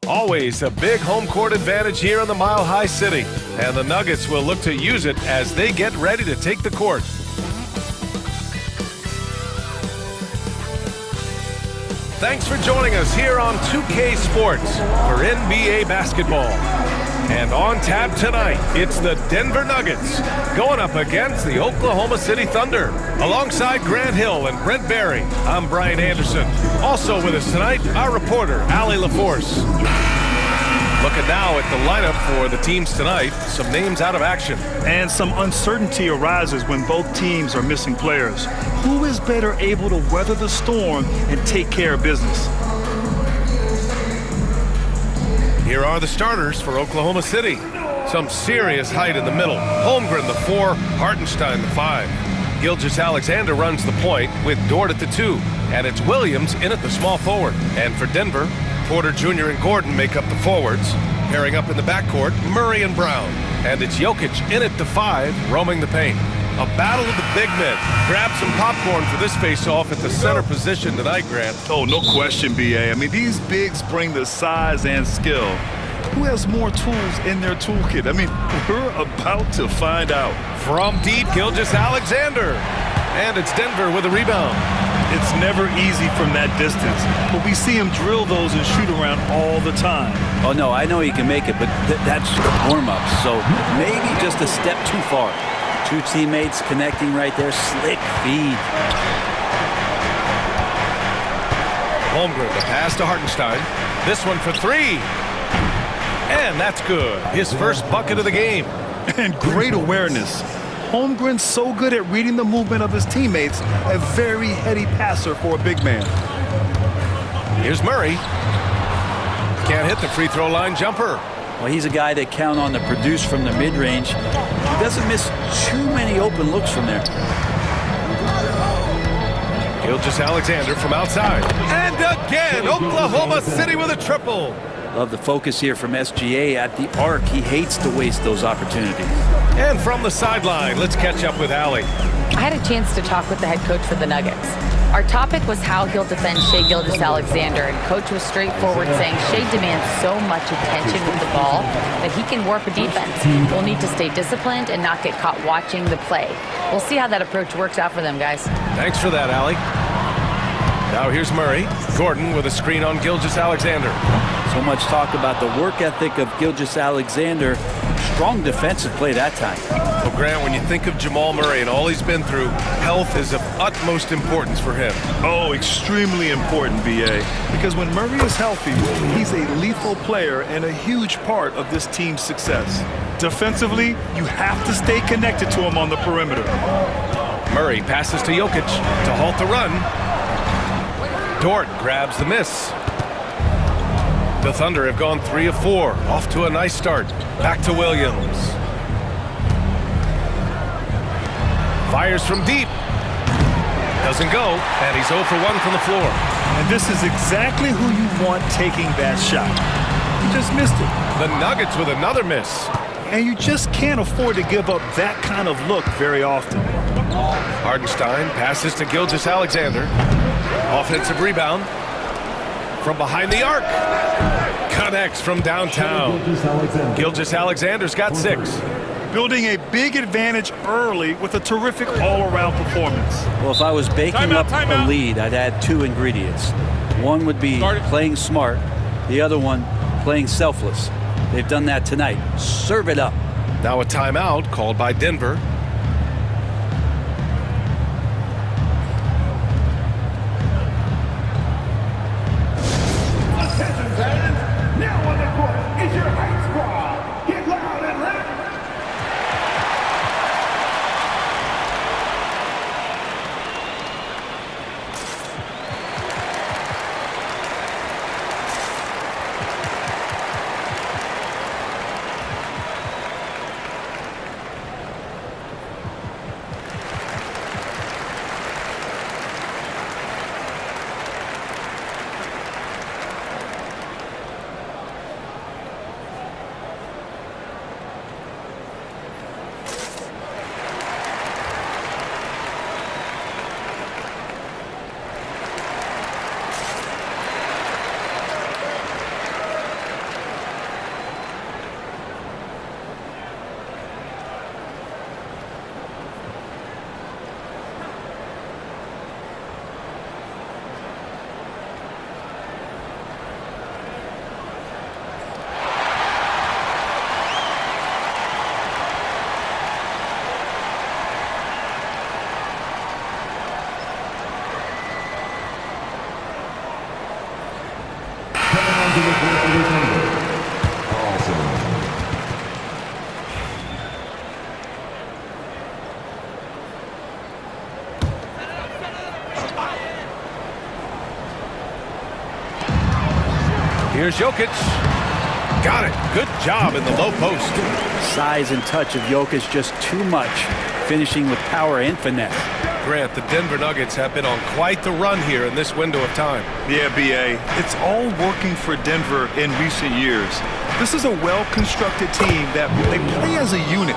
Always a big home court advantage here in the Mile High City, and the Nuggets will look to use it as they get ready to take the court. Thanks for joining us here on 2K Sports for NBA basketball. And on tap tonight, it's the Denver Nuggets going up against the Oklahoma City Thunder. Alongside Grant Hill and Brent Barry, I'm Brian Anderson. Also with us tonight, our reporter, Allie LaForce. Looking now at the lineup for the teams tonight, some names out of action. And some uncertainty arises when both teams are missing players. Who is better able to weather the storm and take care of business? Here are the starters for Oklahoma City. Some serious height in the middle. Holmgren, the 4, Hartenstein, the 5. Gilgeous-Alexander runs the point with Dort at the 2. And it's Williams in at the small forward. And for Denver, Porter Jr. and Gordon make up the forwards. Pairing up in the backcourt, Murray and Brown. And it's Jokic in at the 5, roaming the paint. A battle of the big men. Grab some popcorn for this face-off at the center position tonight, Grant. Oh, no question, B.A. I mean, these bigs bring the size and skill. Who has more tools in their toolkit? I mean, we're about to find out. From deep, Gilgeous-Alexander. And it's Denver with a rebound. It's never easy from that distance, but we see him drill those and shoot around all the time. Oh, no, I know he can make it, but that's warm-up, so maybe just a step too far. Two teammates connecting right there. Slick feed. Holmgren, the pass to Hartenstein. This one for 3. And that's good. His first bucket of the game. And great awareness. Holmgren's so good at reading the movement of his teammates. A very heady passer for a big man. Here's Murray. Can't hit the free throw line jumper. Well, he's a guy that count on to produce from the mid-range. He doesn't miss too many open looks from there. Gilgeous-Alexander from outside. And again, Oklahoma City with a triple. Love the focus here from SGA at the arc. He hates to waste those opportunities. And from the sideline, let's catch up with Allie. I had a chance to talk with the head coach for the Nuggets. Our topic was how he'll defend Shai Gilgeous-Alexander, and Coach was straightforward, saying Shai demands so much attention with the ball that he can warp a defense. We'll need to stay disciplined and not get caught watching the play. We'll see how that approach works out for them, guys. Thanks for that, Allie. Now here's Murray. Gordon with a screen on Gilgeous-Alexander. So much talk about the work ethic of Gilgeous-Alexander. Strong defensive play that time. Well, Grant, when you think of Jamal Murray and all he's been through, health is of utmost importance for him. Oh, extremely important, B.A. Because when Murray is healthy, he's a lethal player and a huge part of this team's success. Defensively, you have to stay connected to him on the perimeter. Murray passes to Jokic to halt the run. Dort grabs the miss. The Thunder have gone 3 of 4, off to a nice start. Back to Williams. Fires from deep. Doesn't go, and he's 0 for 1 from the floor. And this is exactly who you want taking that shot. You just missed it. The Nuggets with another miss. And you just can't afford to give up that kind of look very often. Hartenstein passes to Gilgeous-Alexander. Offensive rebound. From behind the arc. Connects from downtown. Gilgeous-Alexander's got 6. Building a big advantage early with a terrific all-around performance. Well, if I was baking up a lead, I'd add 2 ingredients. One would be playing smart. The other one, playing selfless. They've done that tonight. Serve it up. Now a timeout called by Denver. Here's Jokic. Got it. Good job in the low post. Size and touch of Jokic just too much, finishing with power and finesse. Grant, the Denver Nuggets have been on quite the run here in this window of time. Yeah, B.A. It's all working for Denver in recent years. This is a well-constructed team that they play as a unit,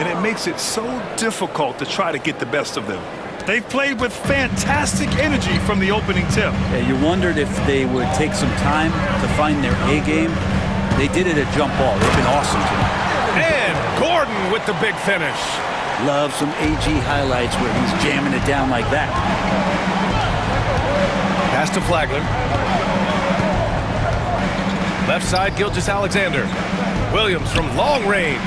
and it makes it so difficult to try to get the best of them. They've played with fantastic energy from the opening tip. Yeah, you wondered if they would take some time to find their A game. They did it at jump ball. They've been awesome tonight. And Gordon with the big finish. Love some AG highlights where he's jamming it down like that. Pass to Flagler. Left side, Gilgeous-Alexander. Williams from long range.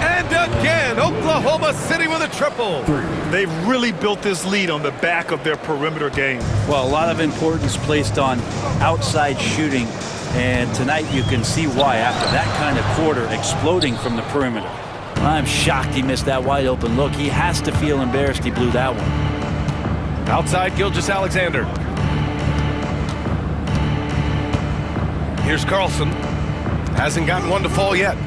And again, Oklahoma City with a triple. They've really built this lead on the back of their perimeter game. Well, a lot of importance placed on outside shooting, and tonight you can see why after that kind of quarter exploding from the perimeter. I'm shocked he missed that wide open look. He has to feel embarrassed he blew that one. Outside, Gilgeous-Alexander. Here's Carlson. Hasn't gotten one to fall yet.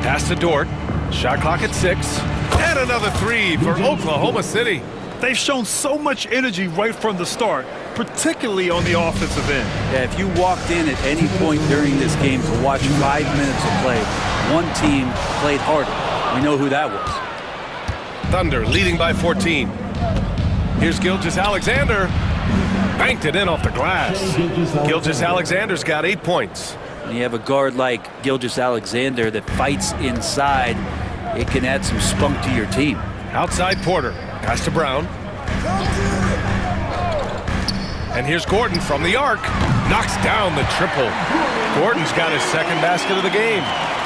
Pass to Dort. Shot clock at 6. And another three for Oklahoma City. They've shown so much energy right from the start, particularly on the offensive end. Yeah, if you walked in at any point during this game to watch 5 minutes of play, one team played harder. We know who that was. Thunder leading by 14. Here's Gilgeous-Alexander. Banked it in off the glass. Gilgeous-Alexander's got 8 points. When you have a guard like Gilgeous-Alexander that fights inside, it can add some spunk to your team. Outside Porter. Pass to Brown. And here's Gordon from the arc. Knocks down the triple. Gordon's got his second basket of the game.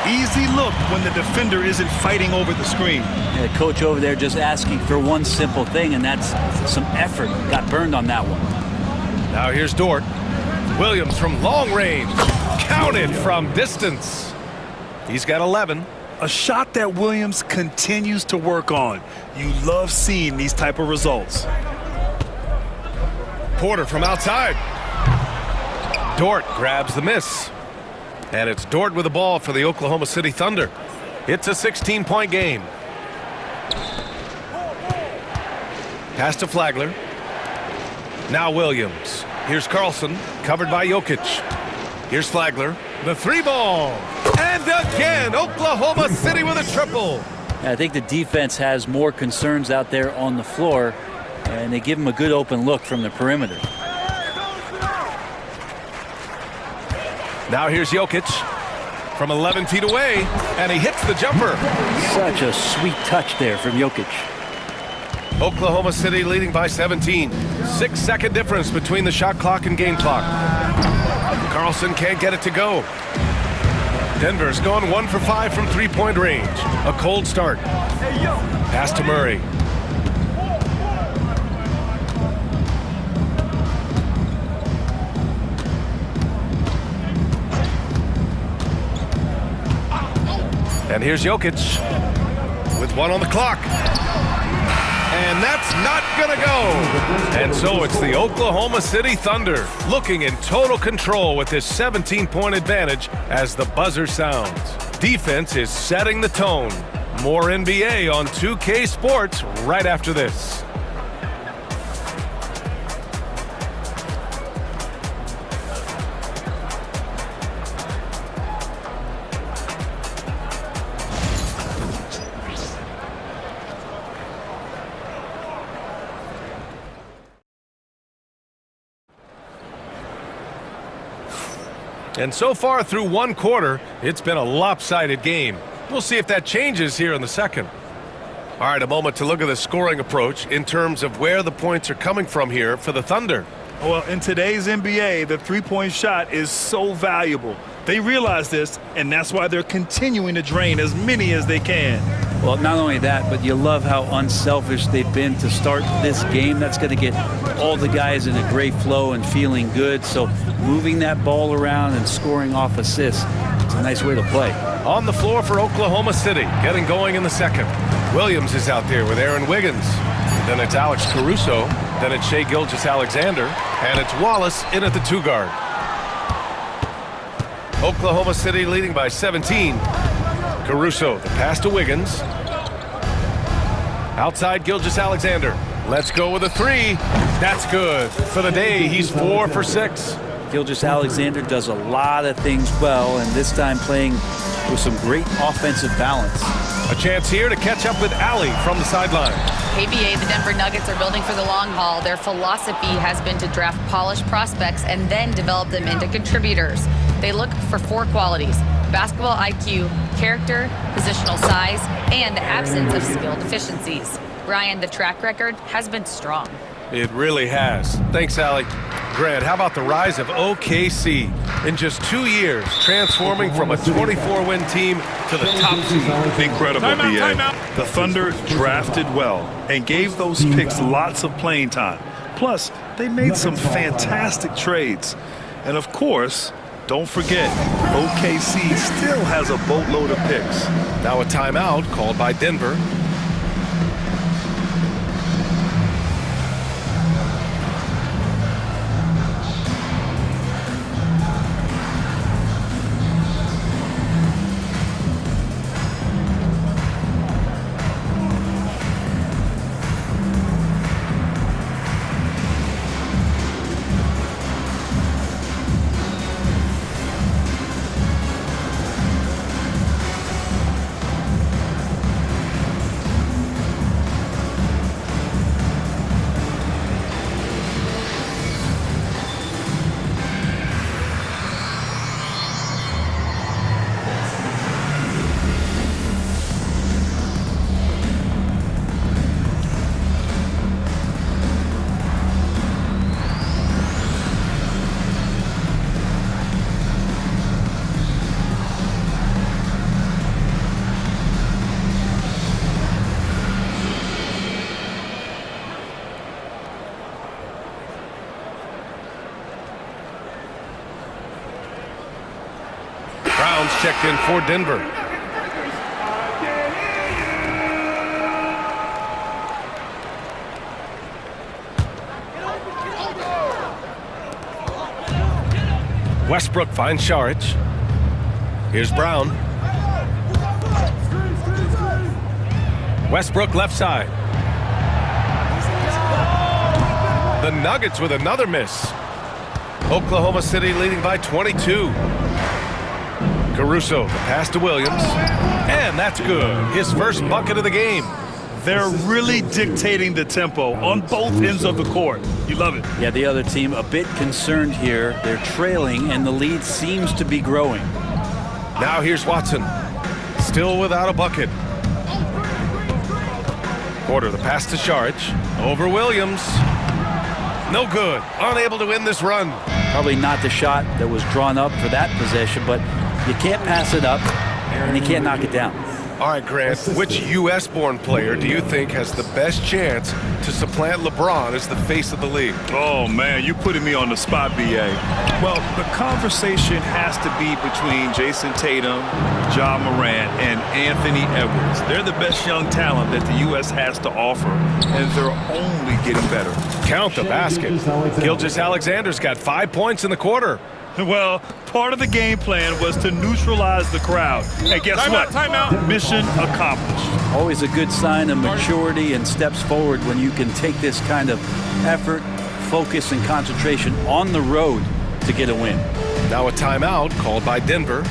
Easy look when the defender isn't fighting over the screen. Yeah, coach over there just asking for one simple thing, and that's some effort. Got burned on that one. Now here's Dort. Williams from long range. Counted from distance. He's got 11. A shot that Williams continues to work on. You love seeing these type of results. Porter from outside. Dort grabs the miss. And it's Dort with the ball for the Oklahoma City Thunder. It's a 16-point game. Pass to Flagler. Now Williams. Here's Carlson, covered by Jokic. Here's Flagler. The three ball. And again, Oklahoma City with a triple. I think the defense has more concerns out there on the floor, and they give them a good open look from the perimeter. Now here's Jokic from 11 feet away, and he hits the jumper. Such a sweet touch there from Jokic. Oklahoma City leading by 17. 6-second difference between the shot clock and game clock. Carlson can't get it to go. Denver's gone 1 for 5 from three-point range. A cold start. Pass to Murray. And here's Jokic with 1 on the clock. And that's not gonna go. And so it's the Oklahoma City Thunder looking in total control with this 17-point advantage as the buzzer sounds. Defense is setting the tone. More NBA on 2K Sports right after this. And so far through one quarter, it's been a lopsided game. We'll see if that changes here in the second. All right, a moment to look at the scoring approach in terms of where the points are coming from here for the Thunder. Well, in today's NBA, the three-point shot is so valuable. They realize this, and that's why they're continuing to drain as many as they can. Well, not only that, but you love how unselfish they've been to start this game. That's going to get all the guys in a great flow and feeling good. So moving that ball around and scoring off assists, it's a nice way to play. On the floor for Oklahoma City, getting going in the second. Williams is out there with Aaron Wiggins. Then it's Alex Caruso. Then it's Shai Gilgeous-Alexander. And it's Wallace in at the 2 guard. Oklahoma City leading by 17. Caruso, the pass to Wiggins. Outside Gilgeous-Alexander. Let's go with a 3. That's good. For the day, he's 4 for 6. Gilgeous-Alexander does a lot of things well, and this time playing with some great offensive balance. A chance here to catch up with Allie from the sideline. KBA, the Denver Nuggets are building for the long haul. Their philosophy has been to draft polished prospects and then develop them into contributors. They look for 4 qualities: basketball IQ, character, positional size, and the absence of skill deficiencies. Brian, the track record has been strong. It really has. Thanks, Allie. Grant, how about the rise of OKC? In just 2 years, transforming from a 24-win team to the top seed. Incredible, BA. The Thunder drafted well and gave those picks lots of playing time. Plus, they made some fantastic trades. And of course, don't forget, OKC still has a boatload of picks. Now a timeout called by Denver. Brown's checked in for Denver. Westbrook finds Šarić. Here's Brown. Westbrook left side. The Nuggets with another miss. Oklahoma City leading by 22. Caruso, the pass to Williams. And that's good. His first bucket of the game. They're really dictating the tempo on both ends of the court. You love it. Yeah, the other team a bit concerned here. They're trailing, and the lead seems to be growing. Now here's Watson. Still without a bucket. Porter, the pass to Šarić. Over Williams. No good. Unable to win this run. Probably not the shot that was drawn up for that possession, but you can't pass it up, and you can't knock it down. All right, Grant, which U.S.-born player do you think has the best chance to supplant LeBron as the face of the league? Oh, man, you're putting me on the spot, B.A. Well, the conversation has to be between Jason Tatum, Ja Morant, and Anthony Edwards. They're the best young talent that the U.S. has to offer, and they're only getting better. Count the basket. Gilgeous-Alexander's got 5 points in the quarter. Well, part of the game plan was to neutralize the crowd. And guess what? Timeout. Mission accomplished. Always a good sign of maturity and steps forward when you can take this kind of effort, focus, and concentration on the road to get a win. Now a timeout called by Denver.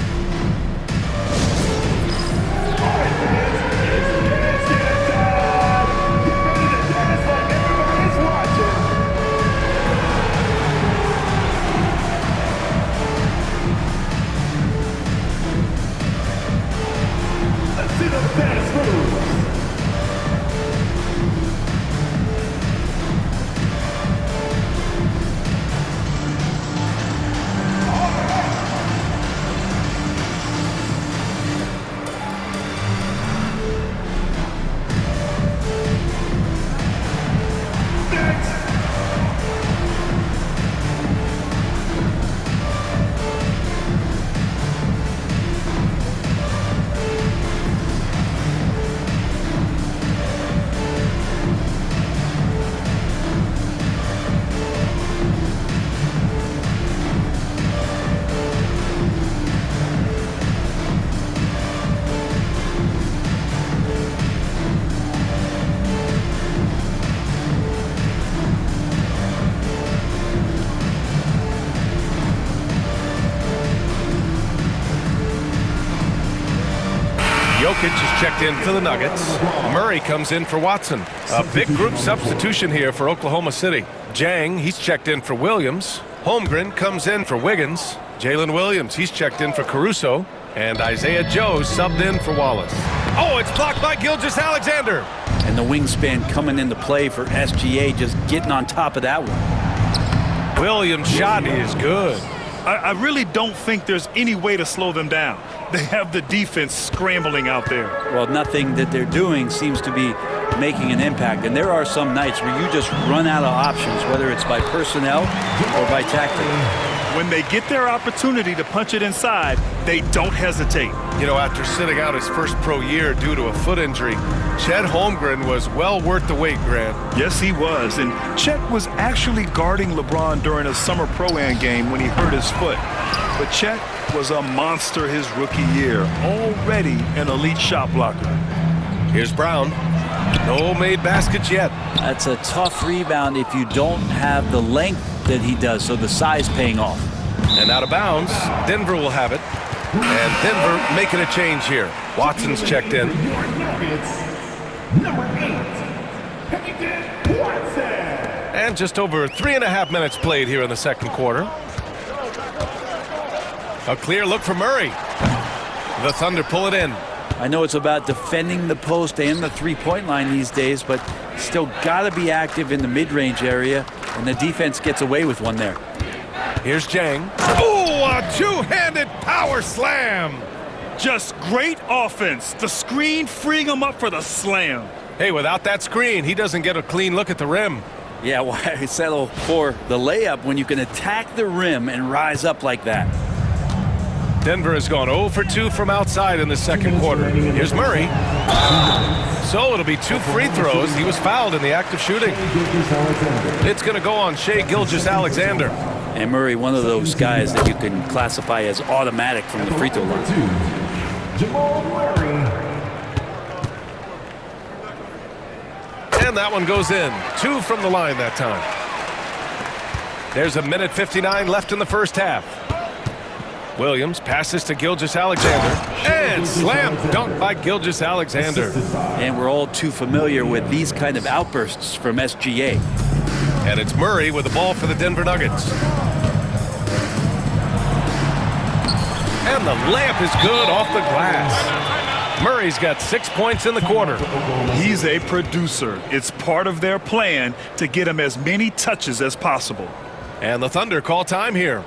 Jokic is checked in for the Nuggets. Murray comes in for Watson. A big group substitution here for Oklahoma City. Jang, he's checked in for Williams. Holmgren comes in for Wiggins. Jalen Williams, he's checked in for Caruso. And Isaiah Joe subbed in for Wallace. Oh, it's blocked by Gilgeous-Alexander. And the wingspan coming into play for SGA, just getting on top of that one. Williams' shot is good. I really don't think there's any way to slow them down. They have the defense scrambling out there. Well, nothing that they're doing seems to be making an impact. And there are some nights where you just run out of options, whether it's by personnel or by tactic. When they get their opportunity to punch it inside, they don't hesitate. You know, after sitting out his first pro year due to a foot injury, Chet Holmgren was well worth the wait, Grant. Yes, he was. And Chet was actually guarding LeBron during a summer Pro-Am game when he hurt his foot. But Chet was a monster his rookie year, already an elite shot blocker. Here's Brown. No made baskets yet. That's a tough rebound if you don't have the length that he does, so the size paying off. And out of bounds, Denver will have it. And Denver making a change here. Watson's checked in. And just over 3.5 minutes played here in the second quarter. A clear look for Murray. The Thunder pull it in. I know it's about defending the post and the three-point line these days, but still got to be active in the mid-range area, and the defense gets away with one there. Here's Jang. Oh, a two-handed power slam. Just great offense. The screen freeing him up for the slam. Hey, without that screen, he doesn't get a clean look at the rim. Yeah, why settle for the layup when you can attack the rim and rise up like that? Denver has gone 0 for 2 from outside in the second quarter. Here's Murray. So it'll be 2 free throws. He was fouled in the act of shooting. It's going to go on Shai Gilgeous-Alexander. And Murray, one of those guys that you can classify as automatic from the free throw line. And that one goes in. 2 from the line that time. There's 1:59 left in the first half. Williams passes to Gilgeous-Alexander. And slam dunk by Gilgeous-Alexander. And we're all too familiar with these kind of outbursts from SGA. And it's Murray with the ball for the Denver Nuggets. And the layup is good off the glass. Murray's got 6 points in the quarter. He's a producer. It's part of their plan to get him as many touches as possible. And the Thunder call time here.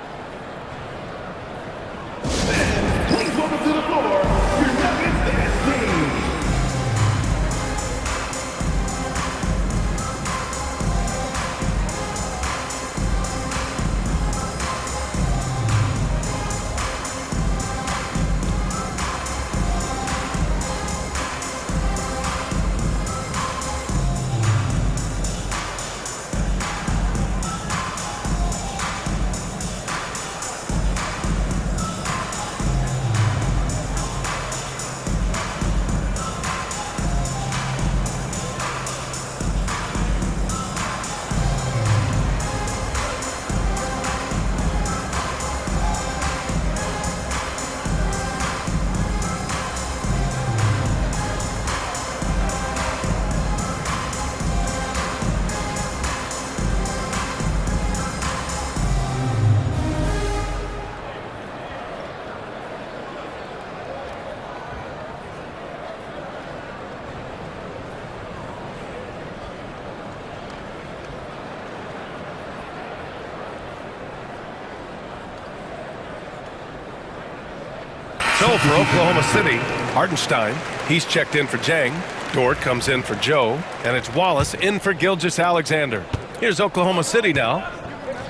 So for Oklahoma City, Hartenstein, he's checked in for Jang. Dort comes in for Joe, and it's Wallace in for Gilgeous-Alexander. Here's Oklahoma City now.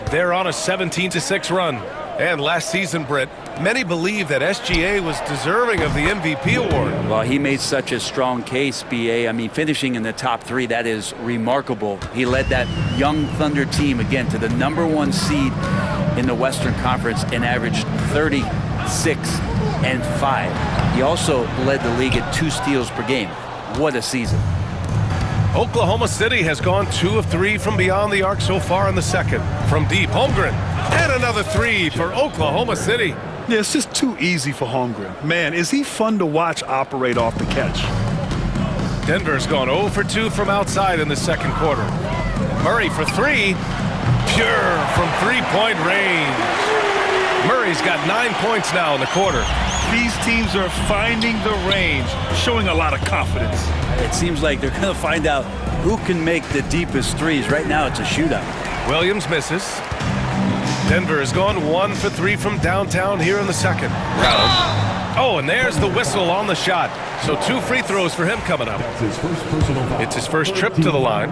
They're on a 17-6 run. And last season, Britt, many believe that SGA was deserving of the MVP award. Well, he made such a strong case, B.A. I mean, finishing in the top 3, that is remarkable. He led that young Thunder team, again, to the #1 seed in the Western Conference and averaged 36-5. He also led the league at 2 steals per game. What a season. Oklahoma City has gone 2 of 3 from beyond the arc so far in the second. From deep, Holmgren And another three for Oklahoma City. Yeah, it's just too easy for Holmgren. Man, is he fun to watch operate off the catch. Denver's gone 0 for 2 from outside in the second quarter. Murray for three. Pure from three-point range. Murray's got 9 points now in the quarter. These teams are finding the range, showing a lot of confidence. It seems like they're going to find out who can make the deepest threes. Right now, it's a shootout. Williams misses. Denver has gone 1 for 3 from downtown here in the second round. Oh, and there's the whistle on the shot. So 2 free throws for him coming up. It's his first trip to the line.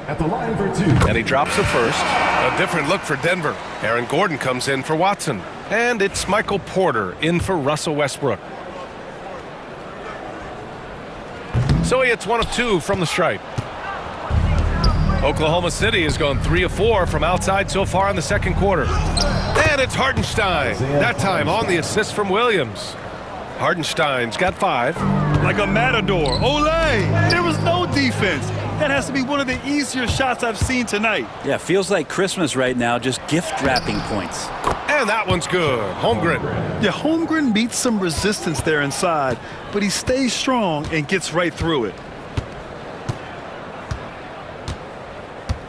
At the line for 2. And he drops the first. A different look for Denver. Aaron Gordon comes in for Watson. And it's Michael Porter in for Russell Westbrook. So he hits 1 of 2 from the stripe. Oklahoma City has gone 3 of 4 from outside so far in the second quarter. And it's Hartenstein. That time on the assist from Williams. Hartenstein's got 5. Like a matador. Olé! There was no defense. That has to be one of the easier shots I've seen tonight. Yeah, feels like Christmas right now, just gift wrapping points. And that one's good. Holmgren. Yeah, Holmgren meets some resistance there inside, but he stays strong and gets right through it.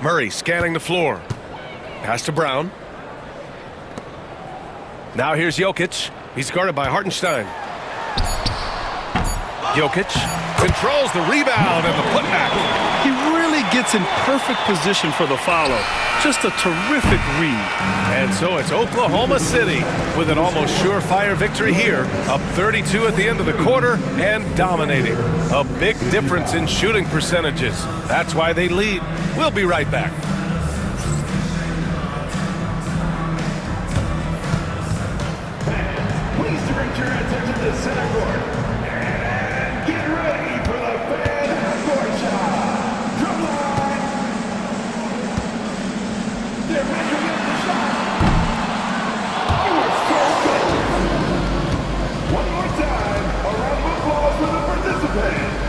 Murray scanning the floor. Pass to Brown. Now here's Jokic. He's guarded by Hartenstein. Jokic controls the rebound and the putback. He really gets in perfect position for the follow. Just a terrific read. And so it's Oklahoma City with an almost surefire victory here. Up 32 at the end of the quarter and dominating. A big difference in shooting percentages. That's why they lead. We'll be right back. Please direct your attention to center court. And get ready for the fan half-court shot. Drum line. They're measuring up the shot. You are so good. One more time, a round of applause for the participants.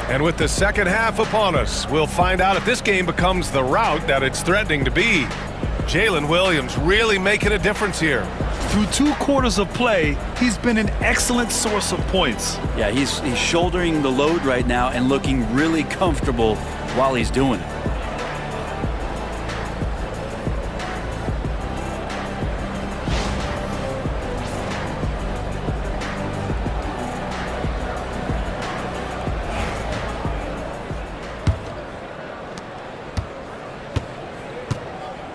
And with the second half upon us, we'll find out if this game becomes the rout that it's threatening to be. Jalen Williams really making a difference here. Through 2 quarters of play, he's been an excellent source of points. Yeah, he's shouldering the load right now and looking really comfortable while he's doing it.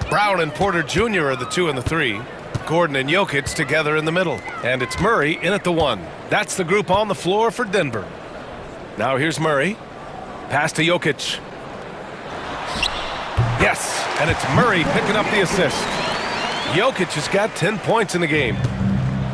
Brown and Porter Jr. are the 2 and the 3. Gordon and Jokic together in the middle. And it's Murray in at the 1. That's the group on the floor for Denver. Now here's Murray. Pass to Jokic. Yes, and it's Murray picking up the assist. Jokic has got 10 points in the game.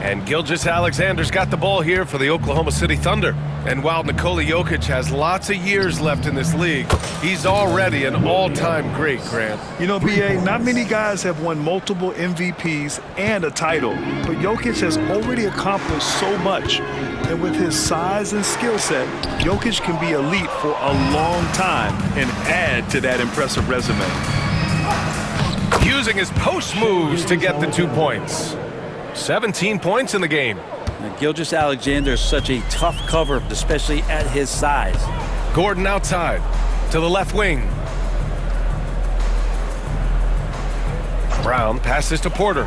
And Gilgeous-Alexander's got the ball here for the Oklahoma City Thunder. And while Nikola Jokic has lots of years left in this league, he's already an all-time great, Grant. You know, B.A., not many guys have won multiple MVPs and a title, but Jokic has already accomplished so much. And with his size and skill set, Jokic can be elite for a long time and add to that impressive resume. Using his post moves to get the 2 points. 17 points in the game. Gilgeous-Alexander is such a tough cover, especially at his size. Gordon outside to the left wing. Brown passes to Porter.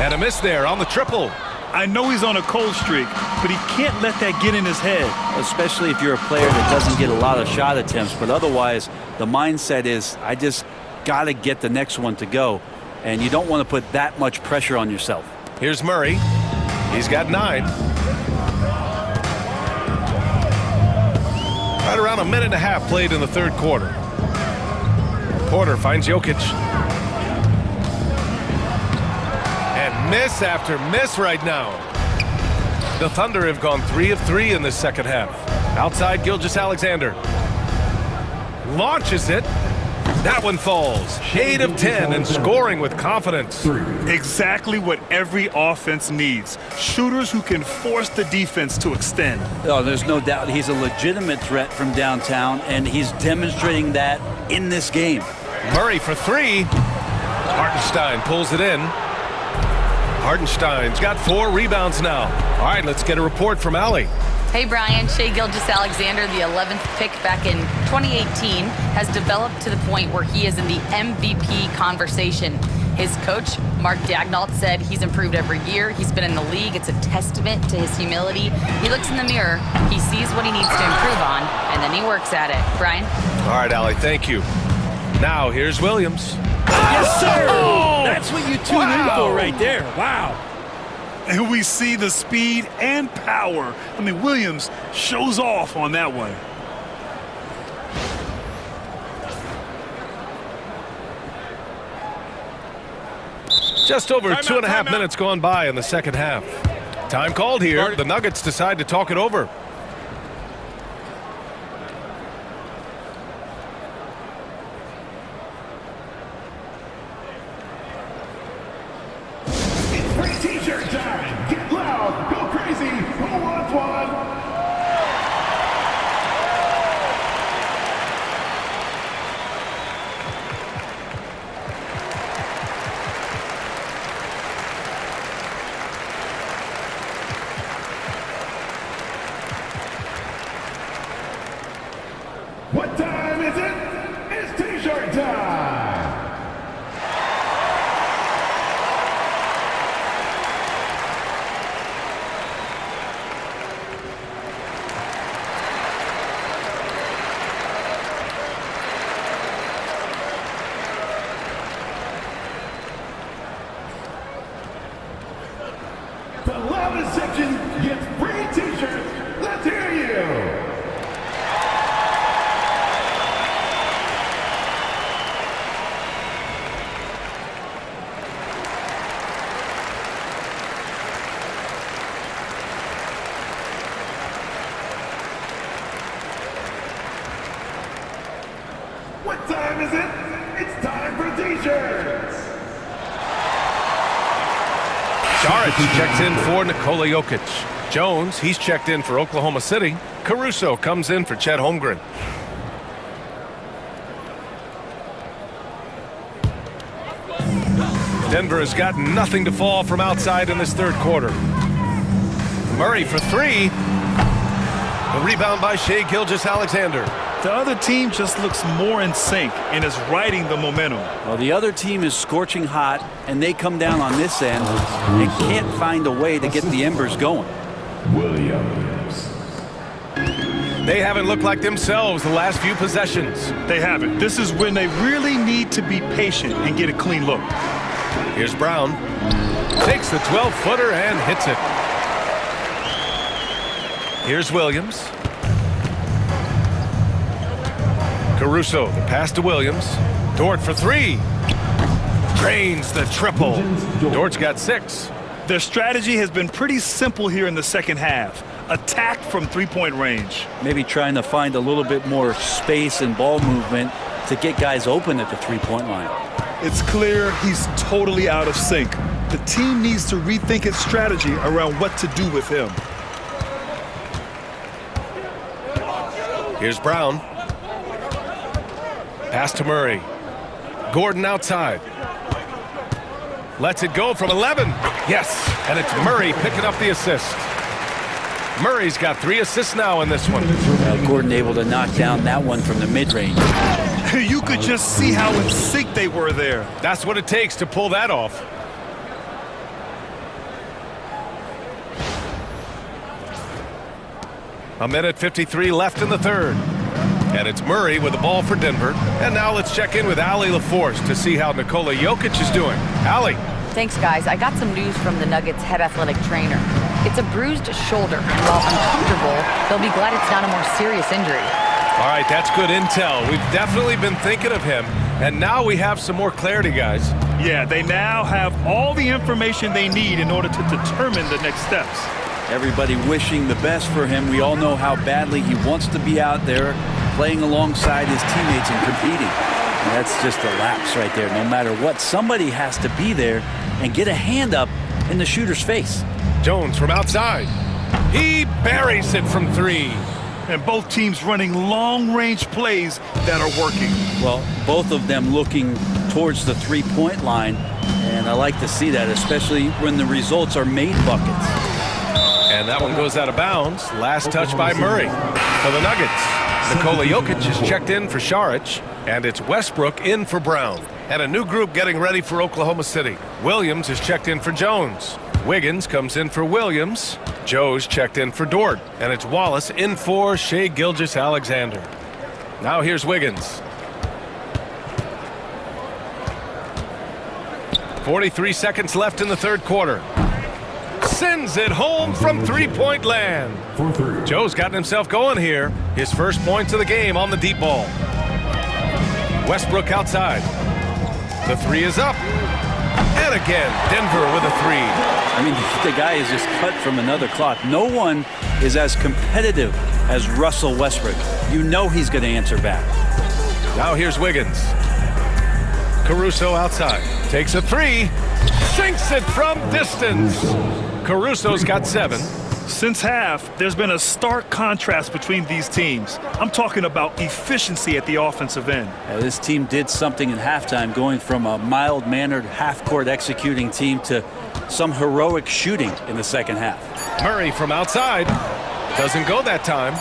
And a miss there on the triple. I know he's on a cold streak, but he can't let that get in his head. Especially if you're a player that doesn't get a lot of shot attempts. But otherwise, the mindset is, I just got to get the next one to go. And you don't want to put that much pressure on yourself. Here's Murray. He's got 9. Right around a minute and a half played in the third quarter. Porter finds Jokic. And miss after miss right now. The Thunder have gone 3 of 3 in this second half. Outside, Gilgeous-Alexander. Launches it. That one falls. 8 of 10 and scoring with confidence. Exactly what every offense needs. Shooters who can force the defense to extend. Oh, there's no doubt he's a legitimate threat from downtown, and he's demonstrating that in this game. Murray for 3. Hartenstein pulls it in. Hartenstein's got 4 rebounds now. All right, let's get a report from Allie. Hey, Brian. Shai Gilgeous-Alexander, the 11th pick back in 2018, has developed to the point where he is in the MVP conversation. His coach, Mark Daignault, said he's improved every year. He's been in the league. It's a testament to his humility. He looks in the mirror, he sees what he needs to improve on, and then he works at it. Brian? All right, Allie, thank you. Now, here's Williams. Yes, sir! Oh! That's what you tune in for right there. Wow. And we see the speed and power. I mean, Williams shows off on that one. Just over 2.5 minutes gone by in the second half. Time called here. The Nuggets decide to talk it over. It's free t-shirt time. Get loud. Go crazy. Who wants one? What time is it? It's t-shirt time. The loudest section gets free t-shirts. Let's hear you. What time is it? It's time for t-shirts. Saric checks in for Nikola Jokic. Jones, he's checked in for Oklahoma City. Caruso comes in for Chet Holmgren. Denver has got nothing to fall from outside in this third quarter. Murray for 3. The rebound by Shai Gilgeous-Alexander. The other team just looks more in sync and is riding the momentum. Well, the other team is scorching hot, and they come down on this end and can't find a way to get the embers going. Williams. They haven't looked like themselves the last few possessions. They haven't. This is when they really need to be patient and get a clean look. Here's Brown. Takes the 12-footer and hits it. Here's Williams. Caruso, the pass to Williams. Dort for 3. Drains the triple. Dort's got 6. Their strategy has been pretty simple here in the second half. Attack from three-point range. Maybe trying to find a little bit more space and ball movement to get guys open at the three-point line. It's clear he's totally out of sync. The team needs to rethink its strategy around what to do with him. Here's Brown. Pass to Murray. Gordon outside. Lets it go from 11. Yes, and it's Murray picking up the assist. Murray's got 3 assists now in this one. Gordon able to knock down that one from the mid-range. You could just see how in sync they were there. That's what it takes to pull that off. 1:53 left in the third. And it's Murray with the ball for Denver. And now let's check in with Allie LaForce to see how Nikola Jokic is doing. Allie. Thanks, guys. I got some news from the Nuggets head athletic trainer. It's a bruised shoulder, and while uncomfortable, they'll be glad it's not a more serious injury. All right, that's good intel. We've definitely been thinking of him, and now we have some more clarity, guys. Yeah, they now have all the information they need in order to determine the next steps. Everybody wishing the best for him. We all know how badly he wants to be out there playing alongside his teammates and competing. And that's just a lapse right there. No matter what, somebody has to be there and get a hand up in the shooter's face. Jones from outside. He buries it from three. And both teams running long-range plays that are working. Well, both of them looking towards the three-point line. And I like to see that, especially when the results are made buckets. And that one goes out of bounds. Last touch by Murray for the Nuggets. Nikola Jokic is checked in for Šarić, and it's Westbrook in for Brown. And a new group getting ready for Oklahoma City. Williams is checked in for Jones. Wiggins comes in for Williams. Joe's checked in for Dort. And it's Wallace in for Shai Gilgeous-Alexander. Now here's Wiggins. 43 seconds left in the third quarter. Sends it home from three-point land. Joe's gotten himself going here. His first points of the game on the deep ball. Westbrook outside. The three is up. And again, Denver with a three. I mean, the guy is just cut from another cloth. No one is as competitive as Russell Westbrook. You know he's going to answer back. Now here's Wiggins. Caruso outside. Takes a three. Sinks it from distance. Caruso's got 7. Since half, there's been a stark contrast between these teams. I'm talking about efficiency at the offensive end. This team did something in halftime, going from a mild-mannered half-court executing team to some heroic shooting in the second half. Murray from outside. Doesn't go that time.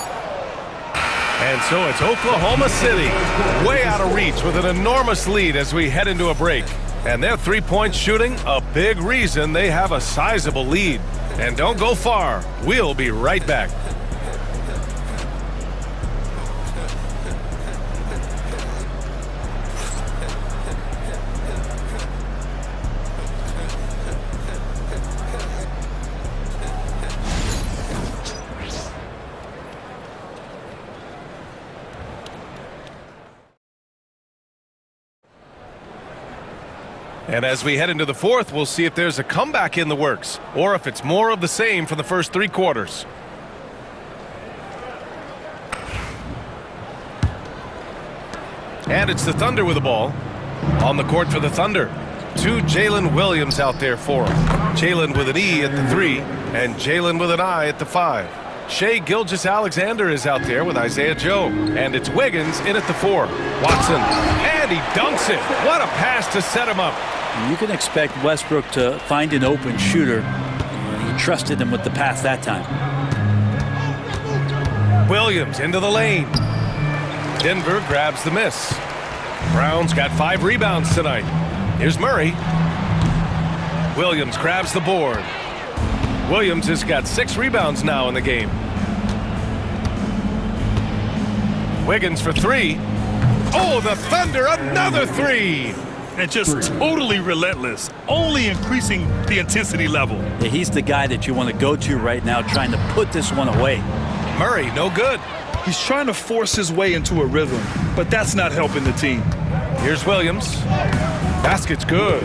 And so it's Oklahoma City way out of reach with an enormous lead as we head into a break. And their three-point shooting, a big reason they have a sizable lead. And don't go far. We'll be right back. And as we head into the fourth, we'll see if there's a comeback in the works or if it's more of the same for the first 3 quarters. And it's the Thunder with the ball. On the court for the Thunder. 2 Jalen Williams out there for him. Jalen with an E at the 3 and Jalen with an I at the 5. Shai Gilgeous-Alexander is out there with Isaiah Joe. And it's Wiggins in at the 4. Watson. And he dunks it. What a pass to set him up. You can expect Westbrook to find an open shooter. He trusted him with the pass that time. Williams into the lane. Denver grabs the miss. Brown's got 5 rebounds tonight. Here's Murray. Williams grabs the board. Williams has got 6 rebounds now in the game. Wiggins for 3. Oh, the Thunder, another 3. And just totally relentless, only increasing the intensity level. Yeah, he's the guy that you want to go to right now, trying to put this one away. Murray, no good. He's trying to force his way into a rhythm, but that's not helping the team. Here's Williams. Basket's good.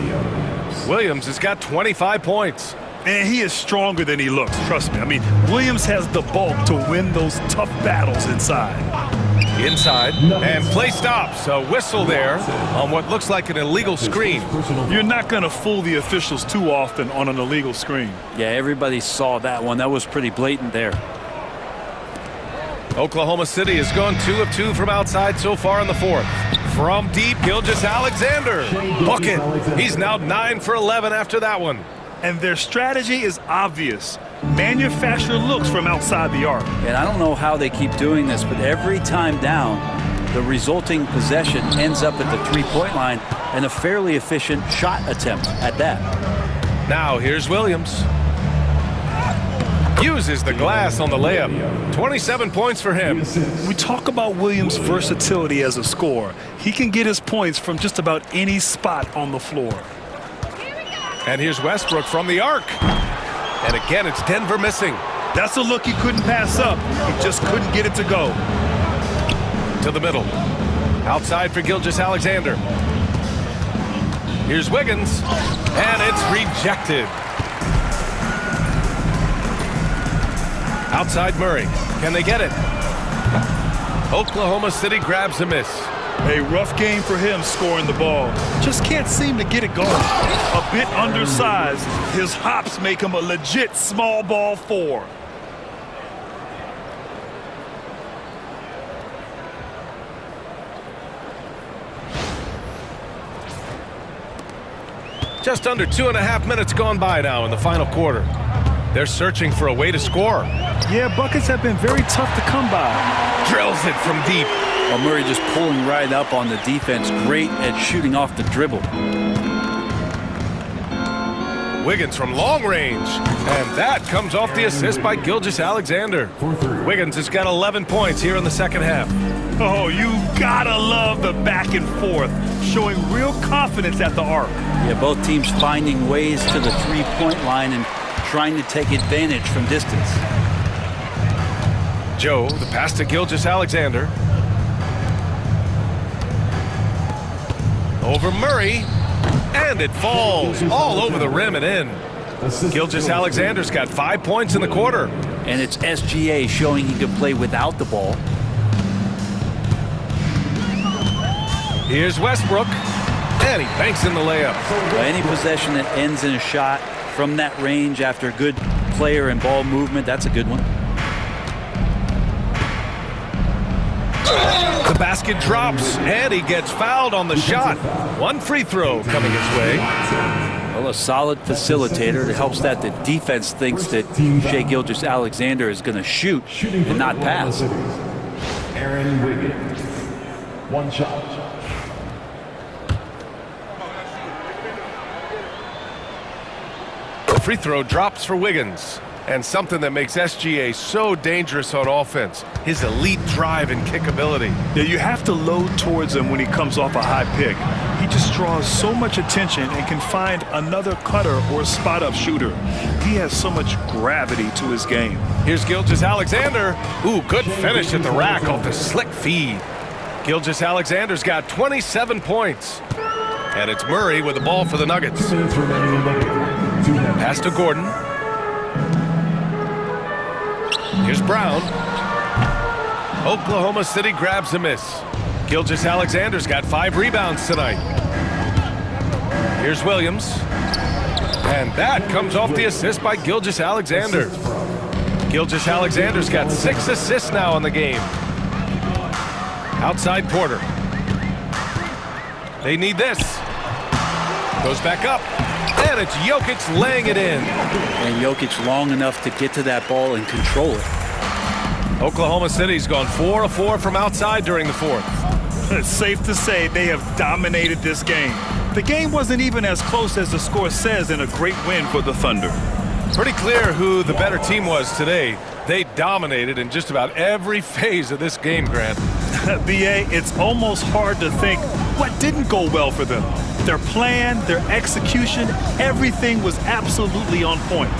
Williams has got 25 points. And he is stronger than he looks, trust me. I mean, Williams has the bulk to win those tough battles inside. Inside, and play stops. A whistle there on what looks like an illegal screen. You're not going to fool the officials too often on an illegal screen. Yeah, everybody saw that one. That was pretty blatant there. Oklahoma City has gone 2 of 2 from outside so far in the fourth. From deep, Gilgeous-Alexander. Bucket. He's now 9 for 11 after that one. And their strategy is obvious. Manufacture looks from outside the arc. And I don't know how they keep doing this, but every time down, the resulting possession ends up at the three-point line and a fairly efficient shot attempt at that. Now here's Williams. Uses the glass on the layup. 27 points for him. We talk about Williams' versatility as a scorer. He can get his points from just about any spot on the floor. And here's Westbrook from the arc. And again, it's Denver missing. That's a look he couldn't pass up. He just couldn't get it to go. To the middle. Outside for Gilgeous-Alexander. Here's Wiggins. And it's rejected. Outside Murray. Can they get it? Oklahoma City grabs a miss. A rough game for him scoring the ball. Just can't seem to get it going. A bit undersized. His hops make him a legit small ball 4. Just under 2.5 minutes gone by now in the final quarter. They're searching for a way to score. Yeah, buckets have been very tough to come by. Drills it from deep. Well, Murray just pulling right up on the defense. Great at shooting off the dribble. Wiggins from long range. And that comes off the assist by Gilgeous-Alexander. Wiggins has got 11 points here in the second half. Oh, you gotta love the back and forth, showing real confidence at the arc. Yeah, both teams finding ways to the three-point line and trying to take advantage from distance. Joe, the pass to Gilgeous-Alexander. Over Murray. And it falls all over the rim and in. Gilgeous-Alexander's got 5 points in the quarter. And it's SGA showing he can play without the ball. Here's Westbrook. And he banks in the layup. Well, any possession that ends in a shot from that range after good player and ball movement, that's a good one. The basket drops, and he gets fouled on the shot. One free throw coming his way. Well, a solid facilitator that helps that the defense thinks that Shai Gilgeous-Alexander is going to shoot and not pass. Aaron Wiggins. One shot. The free throw drops for Wiggins. And something that makes SGA so dangerous on offense, his elite drive and kickability. Yeah, you have to load towards him when he comes off a high pick. He just draws so much attention and can find another cutter or spot-up shooter. He has so much gravity to his game. Here's Gilgeous-Alexander. Ooh, good finish at the rack off the slick feed. Gilgeous-Alexander's got 27 points. And it's Murray with the ball for the Nuggets. Pass to Gordon. Here's Brown. Oklahoma City grabs a miss. Gilgeous-Alexander's got 5 rebounds tonight. Here's Williams. And that comes off the assist by Gilgeous-Alexander. Gilgeous-Alexander's got 6 assists now in the game. Outside Porter. They need this. Goes back up. And it's Jokic laying it in. And Jokic long enough to get to that ball and control it. Oklahoma City's gone 4 of 4 from outside during the fourth. It's safe to say they have dominated this game. The game wasn't even as close as the score says in a great win for the Thunder. Pretty clear who the better team was today. They dominated in just about every phase of this game, Grant. BA, it's almost hard to think what didn't go well for them. Their plan, their execution, everything was absolutely on point.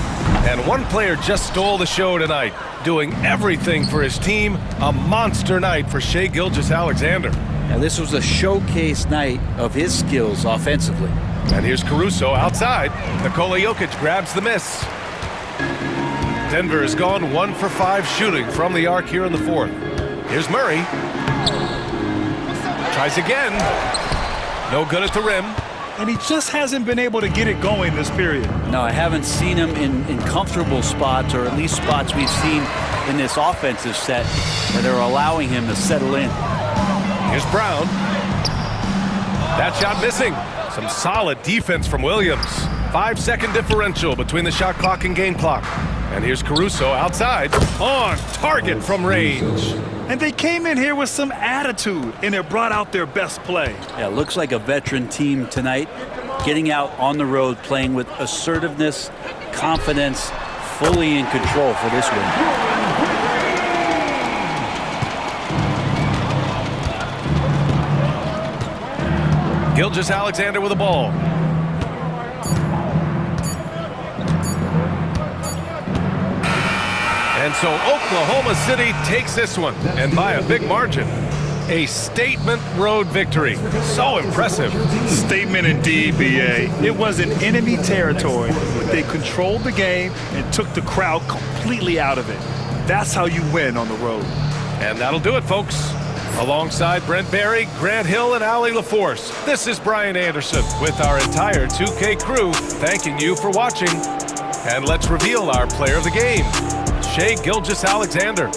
And one player just stole the show tonight, doing everything for his team. A monster night for Shai Gilgeous-Alexander. Now, this was a showcase night of his skills offensively. And here's Caruso outside. Nikola Jokic grabs the miss. Denver has gone 1 for 5 shooting from the arc here in the fourth. Here's Murray. Tries again. No good at the rim. And he just hasn't been able to get it going this period. No, I haven't seen him in comfortable spots, or at least spots we've seen in this offensive set that are allowing him to settle in. Here's Brown. That shot missing. Some solid defense from Williams. 5-second differential between the shot clock and game clock. And here's Caruso outside. On target from range. And they came in here with some attitude, and it brought out their best play. Yeah, looks like a veteran team tonight, getting out on the road, playing with assertiveness, confidence, fully in control for this win. Gilgeous-Alexander with the ball. And so Oklahoma City takes this one, and by a big margin. A statement road victory. So impressive. Statement indeed, B.A. It was in enemy territory, but they controlled the game and took the crowd completely out of it. That's how you win on the road. And that'll do it, folks. Alongside Brent Barry, Grant Hill, and Allie LaForce, this is Brian Anderson with our entire 2K crew thanking you for watching. And let's reveal our player of the game, Shai Gilgeous-Alexander.